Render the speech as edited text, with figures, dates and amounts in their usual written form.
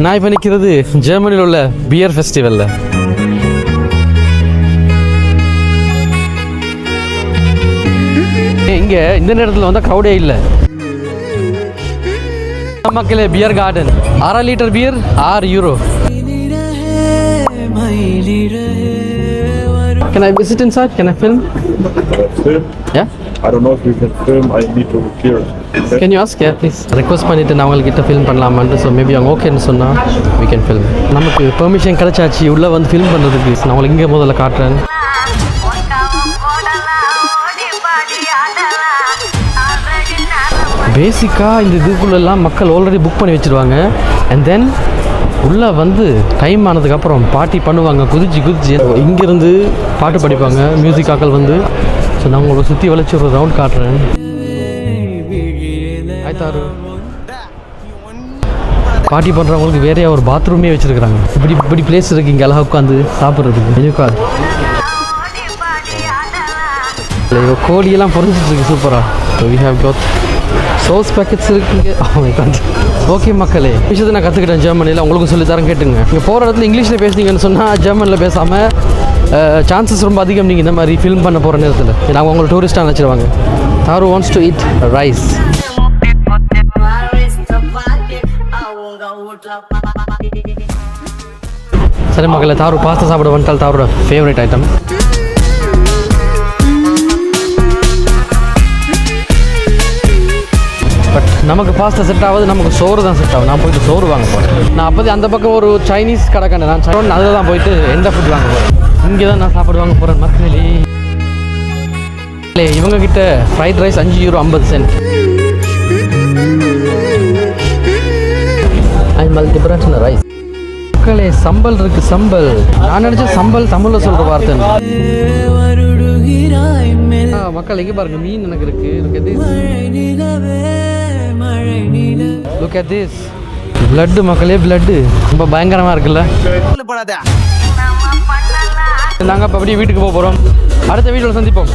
நான் இப்போ நிற்கிறது ஜெர்மனியில் உள்ள பியர் ஃபெஸ்டிவலில். இங்கே இந்த நேரத்தில் வந்தால் க்ரௌடே இல்லை. மக்களே beer garden 6 litre beer €6. Can I visit inside? Can I film? Film? Yeah? I don't know if you can film. I need to clear it. Okay? Can you ask? Yeah, please. Request பண்ணிட்டு நான் அவங்கக்கிட்ட film பண்ணலாமான்ட்டு. So maybe அவங்க ஓகேன்னு சொன்னால் we can film. நமக்கு permission கிடைச்சாச்சு உள்ளே வந்து ஃபில்ம் பண்ணுறதுக்கு. நான் உங்களுக்கு இங்கே முதல்ல காட்டுறேன். பேசிக்காக இந்த இதுக்குள்ளெல்லாம் மக்கள் ஆல்ரெடி புக் பண்ணி வச்சுருவாங்க. அண்ட் தென் உள்ளே வந்து டைம் ஆனதுக்கப்புறம் பார்ட்டி பண்ணுவாங்க, குதிச்சு இங்கேருந்து பாட்டு படிப்பாங்க மியூசிக் ஆக்கள் வந்து. ஸோ நான் உங்களை சுற்றி வளைச்சி ஒரு ரவுண்ட் காட்டுறேன். ஆய்த்தாரு பார்ட்டி பண்ணுறவங்களுக்கு வேறையா ஒரு பாத்ரூமே வச்சுருக்குறாங்க. இப்படி பிளேஸ் இருக்குது இங்கே அழகாக உட்காந்து சாப்பிட்றதுக்கு. கோழியெல்லாம் பொறிஞ்சிட்டு இருக்கு சூப்பராக. So we have got sauce packets இருக்குங்க. ஓகே மக்களே, விஷயத்தை நான் கற்றுக்கிட்டேன் ஜெர்மனியில். உங்களுக்கும் சொல்லி தரேன் கேட்டுங்க. நீங்கள் போகிற இடத்துல இங்கிலீஷில் பேசுனீங்கன்னு சொன்னால் ஜெர்மனியில் பேசாமல் சான்சஸ் ரொம்ப அதிகம் நீங்கள் இந்த மாதிரி ஃபில்ம் பண்ண போகிற நேரத்தில். நாங்கள் உங்களை டூரிஸ்ட்டாக நினச்சிடுவாங்க. தாரு வாண்ட்ஸ் டு ஈட் ரைஸ். சரி மக்களே, தாரு பாஸ்தா சாப்பிட வந்துட்டால் தாரோட ஃபேவரட் ஐட்டம். பட் நமக்கு பாஸ்தா செட் ஆகுது, நமக்கு சோறு தான் செட் ஆகும். நான் போயிட்டு சோறு வாங்க போகிறேன். நான் அப்போது அந்த பக்கம் ஒரு சைனீஸ் கடை கண்டேன். நான் அதில் தான் போயிட்டு எந்த ஃபுட் வாங்க போகிறேன். இங்கே தான் நான் சாப்பாடு வாங்க போகிறேன் மக்களே. இவங்க கிட்ட ஃப்ரைட் ரைஸ் €5.50. மல்டிபிரான்ஸ் ரைஸ். மக்களே சம்பல் இருக்கு, சம்பல். நான் நினச்சேன் சம்பல் தமிழில் சொல்கிற வார்த்தை. மக்கள் எங்கே பாருங்க, மீன் எனக்கு இருக்கு. Look at this. Blood மக்களே, blood ரொம்ப பயங்கரமாக இருக்குல்ல. நாங்கள் இப்போ அப்படியே வீட்டுக்கு போக போகிறோம். அடுத்த வீடியோவில் சந்திப்போம்.